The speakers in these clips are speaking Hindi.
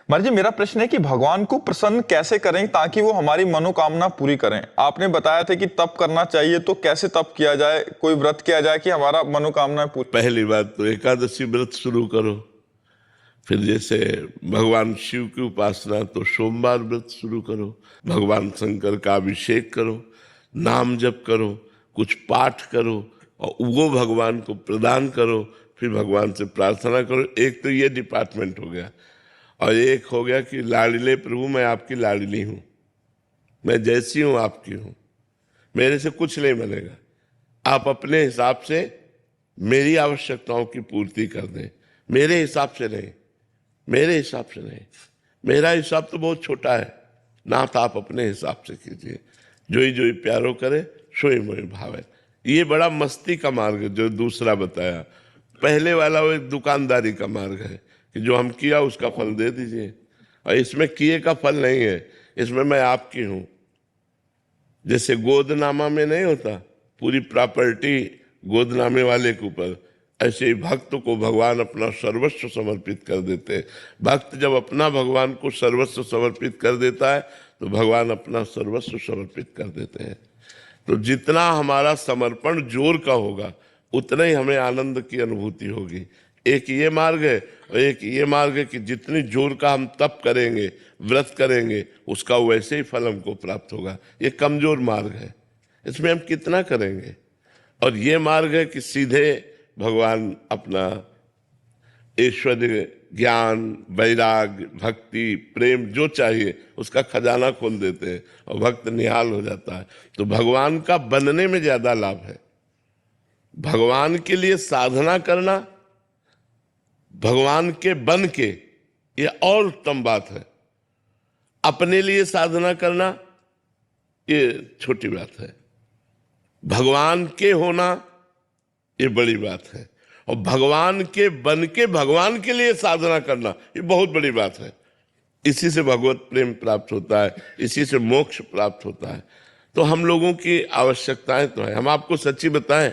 महाराज जी, मेरा प्रश्न है कि भगवान को प्रसन्न कैसे करें ताकि वो हमारी मनोकामना पूरी करें। आपने बताया था कि तप करना चाहिए, तो कैसे तप किया जाए, कोई व्रत किया जाए कि हमारा मनोकामना पूरी। पहली बात तो एकादशी व्रत शुरू करो। फिर जैसे भगवान शिव की उपासना तो सोमवार व्रत शुरू करो। भगवान शंकर का अभिषेक करो, नाम जप करो, कुछ पाठ करो और वो भगवान को प्रदान करो। फिर भगवान से प्रार्थना करो। एक तो ये डिपार्टमेंट हो गया। और एक हो गया कि लाडले प्रभु, मैं आपकी लाडली हूं, मैं जैसी हूं आपकी हूं, मेरे से कुछ नहीं बनेगा। आप अपने हिसाब से मेरी आवश्यकताओं की पूर्ति कर दें, मेरे हिसाब से नहीं, मेरे हिसाब से नहीं। मेरा हिसाब तो बहुत छोटा है, नाथ आप अपने हिसाब से कीजिए। जोई जोई प्यारो करे सोई मोई भावे। ये बड़ा मस्ती का मार्ग है जो दूसरा बताया। पहले वाला वो एक दुकानदारी का मार्ग है कि जो हम किया उसका फल दे दीजिए, और इसमें किए का फल नहीं है, इसमें मैं आपकी हूं। जैसे गोदनामा में नहीं होता पूरी प्रॉपर्टी गोदनामे वाले के ऊपर, ऐसे ही भक्त को भगवान अपना सर्वस्व समर्पित कर देते हैं। भक्त जब अपना भगवान को सर्वस्व समर्पित कर देता है तो भगवान अपना सर्वस्व समर्पित कर देते हैं। तो जितना हमारा समर्पण जोर का होगा उतना ही हमें आनंद की अनुभूति होगी। एक ये मार्ग है और एक ये मार्ग है कि जितनी जोर का हम तप करेंगे, व्रत करेंगे, उसका वैसे ही फल हमको प्राप्त होगा। ये कमजोर मार्ग है, इसमें हम कितना करेंगे। और ये मार्ग है कि सीधे भगवान अपना ऐश्वर्य, ज्ञान, वैराग, भक्ति, प्रेम जो चाहिए उसका खजाना खोल देते हैं और भक्त निहाल हो जाता है। तो भगवान का बनने में ज्यादा लाभ है। भगवान के लिए साधना करना, भगवान के बन के, ये और उत्तम बात है। अपने लिए साधना करना ये छोटी बात है। भगवान के होना ये बड़ी बात है। और भगवान के बन के भगवान के लिए साधना करना ये बहुत बड़ी बात है। इसी से भगवत प्रेम प्राप्त होता है, इसी से मोक्ष प्राप्त होता है। तो हम लोगों की आवश्यकताएं तो है। हम आपको सच्ची बताएं,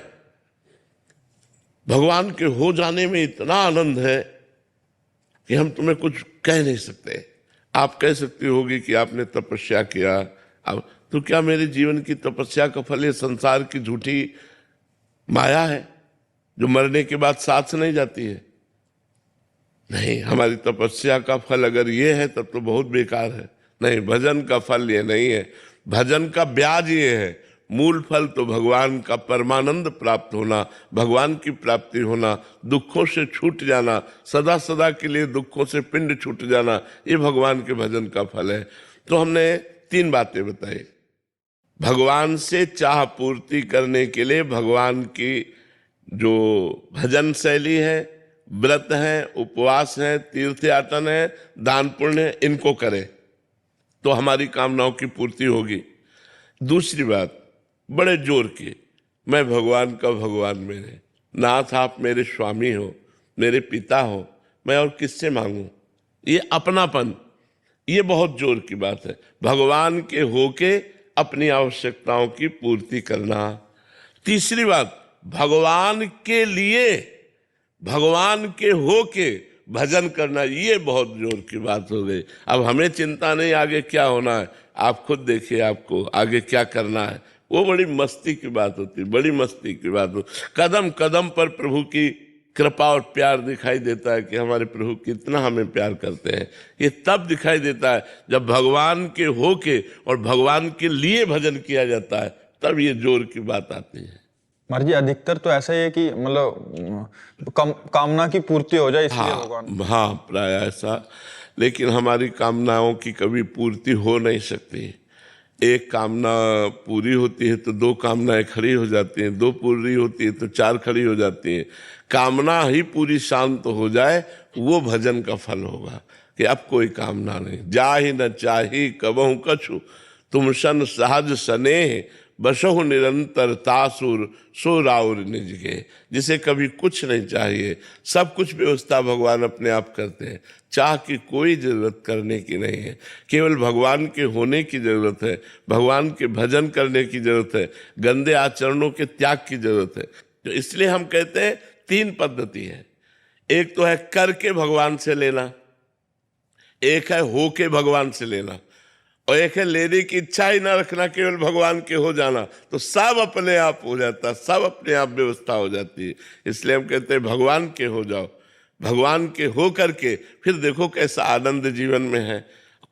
भगवान के हो जाने में इतना आनंद है कि हम तुम्हें कुछ कह नहीं सकते। आप कह सकती होगी कि आपने तपस्या किया, अब तो क्या मेरे जीवन की तपस्या का फल ये संसार की झूठी माया है जो मरने के बाद साथ नहीं जाती है? नहीं, हमारी तपस्या का फल अगर ये है तब तो बहुत बेकार है। नहीं, भजन का फल ये नहीं है, भजन का ब्याज ये है। मूल फल तो भगवान का परमानंद प्राप्त होना, भगवान की प्राप्ति होना, दुखों से छूट जाना, सदा सदा के लिए दुखों से पिंड छूट जाना, ये भगवान के भजन का फल है। तो हमने 3 बातें बताई। भगवान से चाह पूर्ति करने के लिए भगवान की जो भजन शैली है, व्रत है, उपवास है, तीर्थ यातन है, दान पुण्य है, इनको करें तो हमारी कामनाओं की पूर्ति होगी। दूसरी बात बड़े जोर की, मैं भगवान का भगवान मेरे नाथ, आप मेरे स्वामी हो, मेरे पिता हो, मैं और किससे मांगूं। ये अपनापन, ये बहुत जोर की बात है। भगवान के होके अपनी आवश्यकताओं की पूर्ति करना। तीसरी बात, भगवान के लिए, भगवान के होके भजन करना, ये बहुत जोर की बात हो गई। अब हमें चिंता नहीं आगे क्या होना है, आप खुद देखिए आपको आगे क्या करना है। वो बड़ी मस्ती की बात होती, बड़ी मस्ती की बात हो। कदम कदम पर प्रभु की कृपा और प्यार दिखाई देता है कि हमारे प्रभु कितना हमें प्यार करते हैं। ये तब दिखाई देता है जब भगवान के होके और भगवान के लिए भजन किया जाता है, तब ये जोर की बात आती है। महाराज जी, अधिकतर तो ऐसा ही है कि मतलब कामना की पूर्ति हो जाए इसलिए भगवान। हाँ, प्राय ऐसा। लेकिन हमारी कामनाओं की कभी पूर्ति हो नहीं सकती। एक कामना पूरी होती है तो 2 कामनाएं खड़ी हो जाती हैं, 2 पूरी होती है तो 4 खड़ी हो जाती हैं। कामना ही पूरी शांत हो जाए वो भजन का फल होगा कि अब कोई कामना नहीं। जाहि न चाही कबहु कछु, तुम सन सहज स्नेह, बसहु निरंतर तासुर सो राउर निज के। जिसे कभी कुछ नहीं चाहिए, सब कुछ व्यवस्था भगवान अपने आप करते हैं। चाह की कोई जरूरत करने की नहीं है, केवल भगवान के होने की जरूरत है, भगवान के भजन करने की जरूरत है, गंदे आचरणों के त्याग की जरूरत है। तो इसलिए हम कहते हैं 3 पद्धति है। एक तो है करके भगवान से लेना, एक है हो के भगवान से लेना, और एक है लेने की इच्छा ही ना रखना, केवल भगवान के हो जाना। तो सब अपने आप हो जाता, सब अपने आप व्यवस्था हो जाती है। इसलिए हम कहते हैं भगवान के हो जाओ, भगवान के हो करके फिर देखो कैसा आनंद जीवन में है।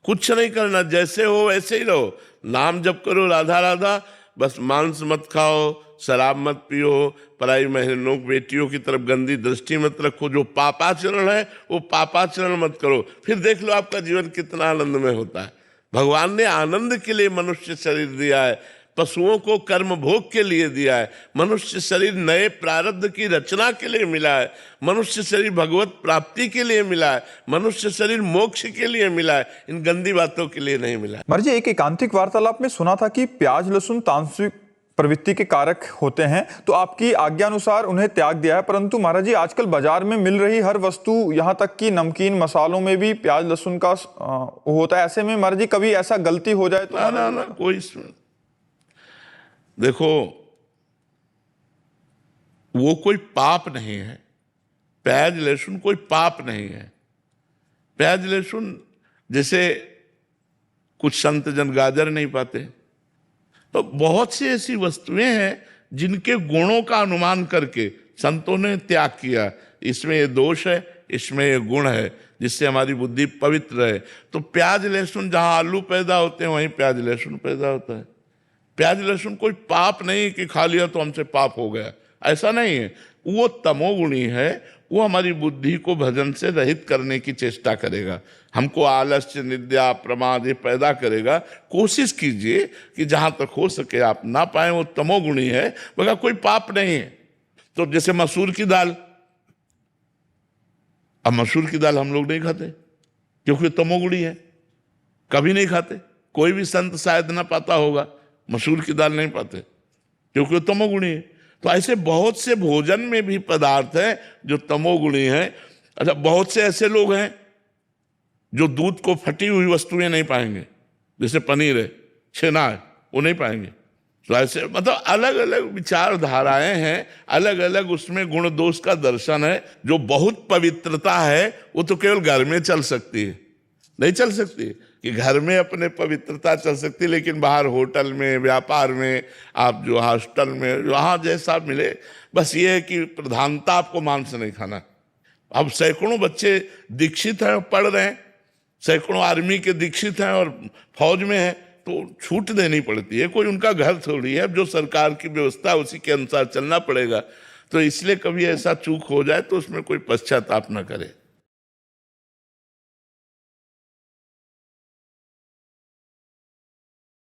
कुछ नहीं करना, जैसे हो वैसे ही रहो, नाम जप करो राधा राधा, बस मांस मत खाओ, शराब मत पियो, पराई बहनों बेटियों की तरफ गंदी दृष्टि मत रखो, जो पापाचरण है वो पापाचरण मत करो, फिर देख लो आपका जीवन कितना आनंदमय होता है। भगवान ने आनंद के लिए मनुष्य शरीर दिया है, पशुओं को कर्म भोग के लिए दिया है, मनुष्य शरीर नए प्रारब्ध की रचना के लिए मिला है, मनुष्य शरीर भगवत प्राप्ति के लिए मिला है, मनुष्य शरीर मोक्ष के लिए मिला है, इन गंदी बातों के लिए नहीं मिला है। महाराज जी, एक एकांतिक वार्तालाप में सुना था कि प्याज लहसुन तामसिक प्रवृत्ति के कारक होते हैं, तो आपकी आज्ञा अनुसार उन्हें त्याग दिया है। परंतु महाराज जी, आजकल बाजार में मिल रही हर वस्तु, यहाँ तक कि नमकीन मसालों में भी प्याज लहसुन का होता है। ऐसे में महाराज जी कभी ऐसा गलती हो जाए तो? ना कोई देखो, वो कोई पाप नहीं है, प्याज लहसुन कोई पाप नहीं है। प्याज लहसुन जैसे कुछ संत जन गाजर नहीं पाते, तो बहुत सी ऐसी वस्तुएं हैं जिनके गुणों का अनुमान करके संतों ने त्याग किया, इसमें ये दोष है, इसमें ये गुण है, जिससे हमारी बुद्धि पवित्र है। तो प्याज लहसुन, जहां आलू पैदा होते हैं वहीं प्याज लहसुन पैदा होता है। प्याज लहसुन कोई पाप नहीं कि खा लिया तो हमसे पाप हो गया, ऐसा नहीं है। वो तमोगुणी है, वो हमारी बुद्धि को भजन से रहित करने की चेष्टा करेगा, हमको आलस्य निद्रा प्रमाद ये पैदा करेगा। कोशिश कीजिए कि जहां तक हो सके आप ना पाए, वो तमोगुणी है, मगर कोई पाप नहीं है। तो जैसे मसूर की दाल, अब मसूर की दाल हम लोग नहीं खाते क्योंकि तमोगुणी है, कभी नहीं खाते, कोई भी संत शायद ना पाता होगा, मसूर की दाल नहीं पाते क्योंकि तमोगुणी है। तो ऐसे बहुत से भोजन में भी पदार्थ हैं जो तमोगुणी हैं। अच्छा, बहुत से ऐसे लोग हैं जो दूध को फटी हुई वस्तुएं नहीं पाएंगे, जैसे पनीर है, छेना है, वो नहीं पाएंगे। तो ऐसे मतलब अलग अलग विचारधाराएं हैं, अलग अलग उसमें गुण दोष का दर्शन है। जो बहुत पवित्रता है वो तो केवल घर में चल सकती है, नहीं चल सकती कि घर में अपने पवित्रता चल सकती, लेकिन बाहर होटल में, व्यापार में, आप जो हॉस्टल में, वहाँ जैसा मिले, बस ये है कि प्रधानता आपको मांस नहीं खाना। अब सैकड़ों बच्चे दीक्षित हैं, पढ़ रहे हैं, सैकड़ों आर्मी के दीक्षित हैं और फौज में हैं, तो छूट देनी पड़ती है, कोई उनका घर थोड़ी है। अब जो सरकार की व्यवस्था है उसी के अनुसार चलना पड़ेगा। तो इसलिए कभी ऐसा चूक हो जाए तो उसमें कोई पश्चाताप न करे।